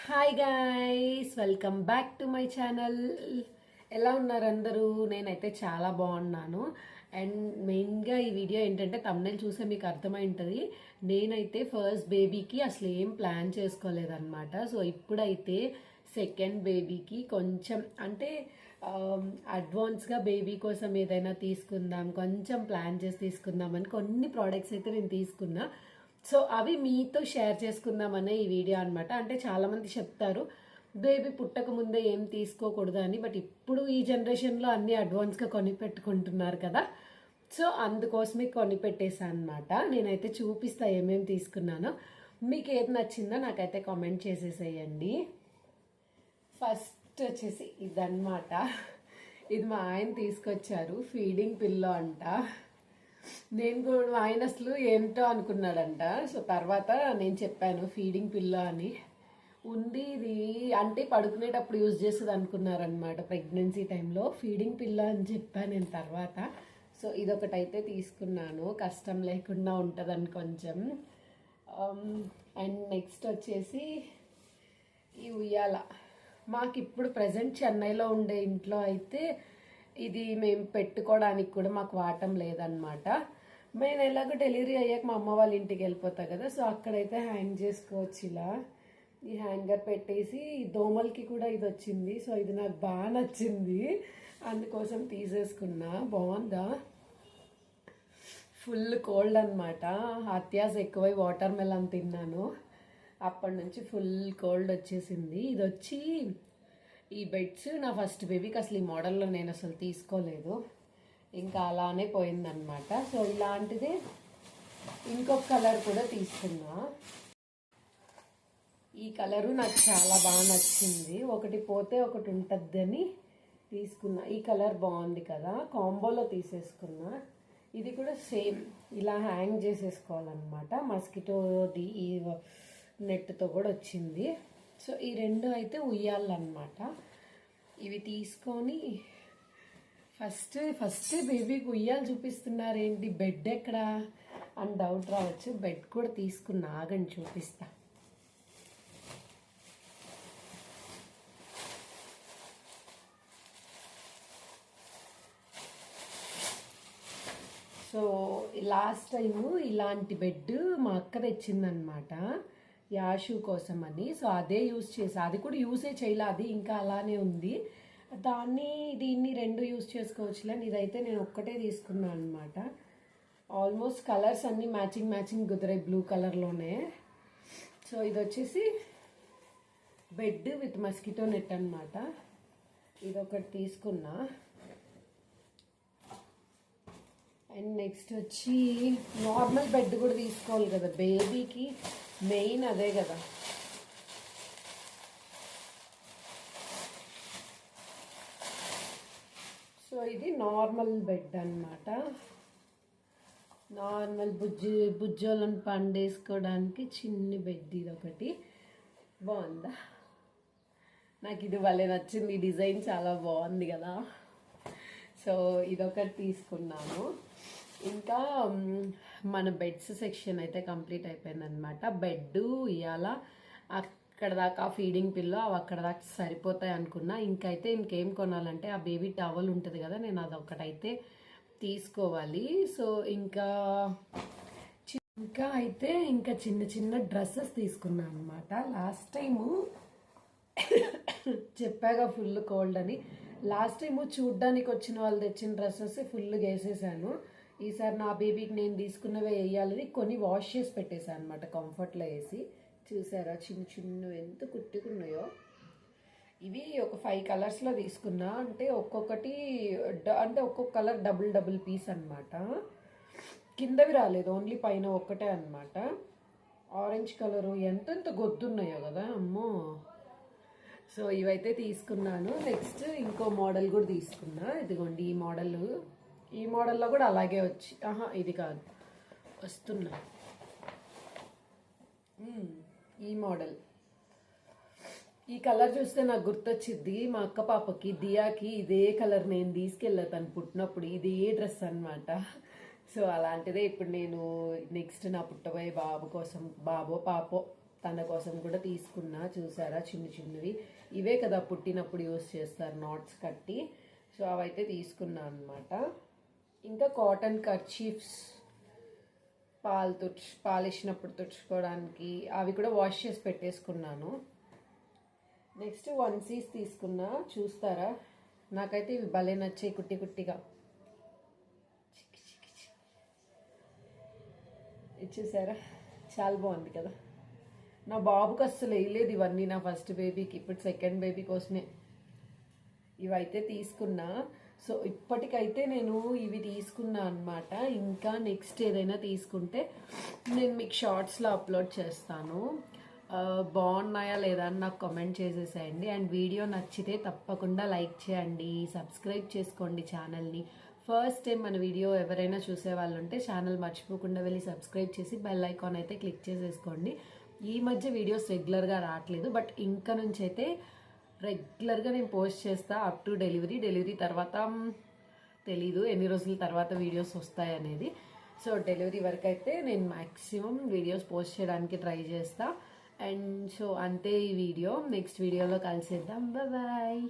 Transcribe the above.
Hi guys, welcome back to my channel. ఎలా ఉన్నారు అందరూ? నేనైతే చాలా బాగున్నాను. అండ్ మెయిన్గా ఈ వీడియో ఏంటంటే తమ్నెల్ చూసే మీకు అర్థమై ఉంటుంది. నేనైతే ఫస్ట్ బేబీకి అసలు ఏం ప్లాన్ చేసుకోలేదన్నమాట. సో ఇప్పుడైతే సెకండ్ బేబీకి కొంచెం అంటే అడ్వాన్స్గా బేబీ కోసం ఏదైనా తీసుకుందాం, కొంచెం ప్లాన్ చేసి తీసుకుందామని కొన్ని ప్రోడక్ట్స్ అయితే నేను తీసుకున్నా. సో అవి మీతో షేర్ చేసుకుందామనే ఈ వీడియో అనమాట. అంటే చాలామంది చెప్తారు బేబీ పుట్టక ముందే ఏం తీసుకోకూడదు అని, బట్ ఇప్పుడు ఈ జనరేషన్లో అన్ని అడ్వాన్స్గా కొని పెట్టుకుంటున్నారు కదా. సో అందుకోసమే కొని పెట్టేశాను అనమాట. నేనైతే చూపిస్తా ఏమేమి తీసుకున్నానో. మీకు ఏది నచ్చిందో నాకైతే కామెంట్ చేసేసేయండి. ఫస్ట్ వచ్చేసి ఇదన్నమాట. ఇది మా ఆయన తీసుకొచ్చారు, ఫీడింగ్ పిల్లో అంట. నేను కూడా ఆయన అసలు ఏంటో అనుకున్నాడంట. సో తర్వాత నేను చెప్పాను ఫీడింగ్ పిల్లో అని ఉంది, ఇది అంటే పడుకునేటప్పుడు యూజ్ చేస్తుంది అనుకున్నారనమాట ప్రెగ్నెన్సీ టైంలో. ఫీడింగ్ పిల్లో అని చెప్పాను నేను తర్వాత. సో ఇదొకటైతే తీసుకున్నాను, కష్టం లేకుండా ఉంటుందని కొంచెం. అండ్ నెక్స్ట్ వచ్చేసి ఈ ఉయ్యాల. మాకు ఇప్పుడు ప్రజెంట్ చెన్నైలో ఉండే ఇంట్లో అయితే ఇది మేము పెట్టుకోవడానికి కూడా మాకు వాటం లేదనమాట. నేను ఎలాగో డెలివరీ అయ్యాక మా అమ్మ వాళ్ళ ఇంటికి వెళ్ళిపోతా కదా, సో అక్కడైతే హ్యాంగ్ చేసుకోవచ్చు. ఇలా ఈ హ్యాంగర్ పెట్టేసి దోమలకి కూడా ఇది వచ్చింది. సో ఇది నాకు బాగా నచ్చింది, అందుకోసం తీసేసుకున్నా. బాగుందా? ఫుల్ కోల్డ్ అనమాట. అత్యాస ఎక్కువై వాటర్ మెలన్ తిన్నాను, అప్పటి నుంచి ఫుల్ కోల్డ్ వచ్చేసింది. ఇది వచ్చి ఈ బెడ్స్ నా ఫస్ట్ బేబీకి అసలు ఈ మోడల్లో నేను అసలు తీసుకోలేదు, ఇంకా అలానే పోయిందనమాట. సో ఇలాంటిది ఇంకొక కలర్ కూడా తీసుకున్నా. ఈ కలరు నాకు చాలా బాగా నచ్చింది, ఒకటి పోతే ఒకటి ఉంటుందని తీసుకున్నా. ఈ కలర్ బాగుంది కదా, కాంబోలో తీసేసుకున్నా. ఇది కూడా సేమ్ ఇలా హ్యాంగ్ చేసేసుకోవాలన్నమాట. మస్కిటోది ఈ నెట్తో కూడా వచ్చింది. సో ఈ రెండు అయితే ఉయ్యాలన్నమాట. ఇవి తీసుకొని ఫస్ట్ బేబీకి ఉయ్యాలు చూపిస్తున్నారు ఏంటి, బెడ్ ఎక్కడా అని డౌట్ రావచ్చు. బెడ్ కూడా తీసుకున్నా, ఆగండి చూపిస్తా. సో లాస్ట్ టైము ఇలాంటి బెడ్ మా అక్క తెచ్చిందనమాట యాషు కోసం అని. సో అదే యూజ్ చేసా, అది కూడా యూసే చేయలే, అది ఇంకా అలానే ఉంది. దీన్ని రెండు యూజ్ చేసుకోవచ్చులే. ఇదైతే నేను ఒక్కటే తీసుకున్నాను అనమాట. ఆల్మోస్ట్ కలర్స్ అన్నీ మ్యాచింగ్ కుదిరాయి బ్లూ కలర్లోనే. సో ఇది వచ్చేసి బెడ్ విత్ మస్కిటో నెట్ అనమాట. ఇదొకటి తీసుకున్నా. అండ్ నెక్స్ట్ వచ్చి నార్మల్ బెడ్ కూడా తీసుకోవాలి కదా, బేబీకి మెయిన్ అదే కదా. సో ఇది నార్మల్ బెడ్ అనమాట. నార్మల్ బుజ్జోలను పండేసుకోవడానికి చిన్ని బెడ్. ఇది ఒకటి బాగుందా? నాకు ఇది భలే నచ్చింది, ఈ డిజైన్ చాలా బాగుంది కదా. సో ఇదొకటి తీసుకున్నాను. ఇంకా మన బెడ్స్ సెక్షన్ అయితే కంప్లీట్ అయిపోయిందనమాట. బెడ్ ఇవాళ అక్కడ దాకా ఫీడింగ్ పిల్లో అవి అక్కడ దాకా సరిపోతాయి అనుకున్నా. ఇంకేం కొనాలంటే ఆ బేబీ టవల్ ఉంటుంది కదా, నేను అదొకటైతే తీసుకోవాలి. సో ఇంకా చిన్న డ్రెస్సెస్ తీసుకున్నాను అనమాట. లాస్ట్ టైము చెప్పాగా ఫుల్ కోల్డ్ అని. లాస్ట్ టైము చూడ్డానికి వచ్చిన వాళ్ళు తెచ్చిన డ్రెస్సెస్ ఫుల్గా వేసేసాను. ఈసారి నా బేబీకి నేను తీసుకున్నవే వేయాలని కొన్ని వాష్ చేసి పెట్టేశాను అనమాట, కంఫర్ట్లో వేసి. చూసారా చిన్న ఎంత కుట్టుకున్నాయో. ఇవి ఒక 5 కలర్స్లో తీసుకున్నా, అంటే ఒక్కొక్క కలర్ డబుల్ పీస్ అనమాట. కిందవి రాలేదు, ఓన్లీ పైన ఒక్కటే అనమాట. ఆరెంజ్ కలరు ఎంత గొద్దున్నాయో కదా అమ్మో. సో ఇవైతే తీసుకున్నాను. నెక్స్ట్ ఇంకో మోడల్ కూడా తీసుకున్నా. ఇదిగోండి ఈ మోడల్లో కూడా అలాగే వచ్చి, ఇది కాదు, వస్తున్నా ఈ మోడల్. ఈ కలర్ చూస్తే నాకు గుర్తొచ్చింది, మా అక్క పాపకి దియాకి ఇదే కలర్ నేను తీసుకెళ్ళా తను పుట్టినప్పుడు, ఇదే డ్రెస్ అనమాట. సో అలాంటిదే ఇప్పుడు నేను నెక్స్ట్ నా పుట్టబోయే బాబు కోసం, బాబో పాపో తన కోసం కూడా తీసుకున్నా. చూసారా చిన్న చిన్నవి, ఇవే కదా పుట్టినప్పుడు యూస్ చేస్తారు నాట్స్ కట్టి. సో అవైతే తీసుకున్నా అనమాట. ఇంకా కాటన్ కర్చీఫ్స్ పాలిచ్చినప్పుడు తుడుచుకోవడానికి అవి కూడా వాష్ చేసి పెట్టేసుకున్నాను. నెక్స్ట్ వన్సీస్ తీసుకున్నా. చూస్తారా, నాకైతే ఇవి భలే నచ్చాయి కుట్టి కుట్టిగా. ఇచ్చేసారా, చాలా బాగుంది కదా. నా బాబుకి అస్సలు వేయలేదు ఇవన్నీ, నా ఫస్ట్ బేబీకి. ఇప్పుడు సెకండ్ బేబీ కోసమే ఇవైతే తీసుకున్నా. సో ఇప్పటికైతే నేను ఇవి తీసుకున్నా అనమాట. ఇంకా నెక్స్ట్ ఏదైనా తీసుకుంటే నేను మీకు షార్ట్స్లో అప్లోడ్ చేస్తాను. బాగున్నాయా లేదా అని నాకు కామెంట్ చేసేసేయండి. అండ్ వీడియో నచ్చితే తప్పకుండా లైక్ చేయండి, సబ్స్క్రైబ్ చేసుకోండి ఛానల్ని. ఫస్ట్ టైం మన వీడియో ఎవరైనా చూసే వాళ్ళు ఉంటే ఛానల్ మర్చిపోకుండా వెళ్ళి సబ్స్క్రైబ్ చేసి బెల్ ఐకాన్ అయితే క్లిక్ చేసేసుకోండి. ఈ మధ్య వీడియోస్ రెగ్యులర్గా రావట్లేదు, బట్ ఇంకా నుంచి అయితే రెగ్యులర్గా నేను పోస్ట్ చేస్తా అప్ టు డెలివరీ తర్వాత తెలీదు ఎన్ని రోజుల తర్వాత వీడియోస్ వస్తాయి అనేది. సో డెలివరీ వరకు అయితే నేను మ్యాక్సిమం వీడియోస్ పోస్ట్ చేయడానికి ట్రై చేస్తా. అండ్ సో అంతే ఈ వీడియో. నెక్స్ట్ వీడియోలో కలిసేద్దాం. బాయ్.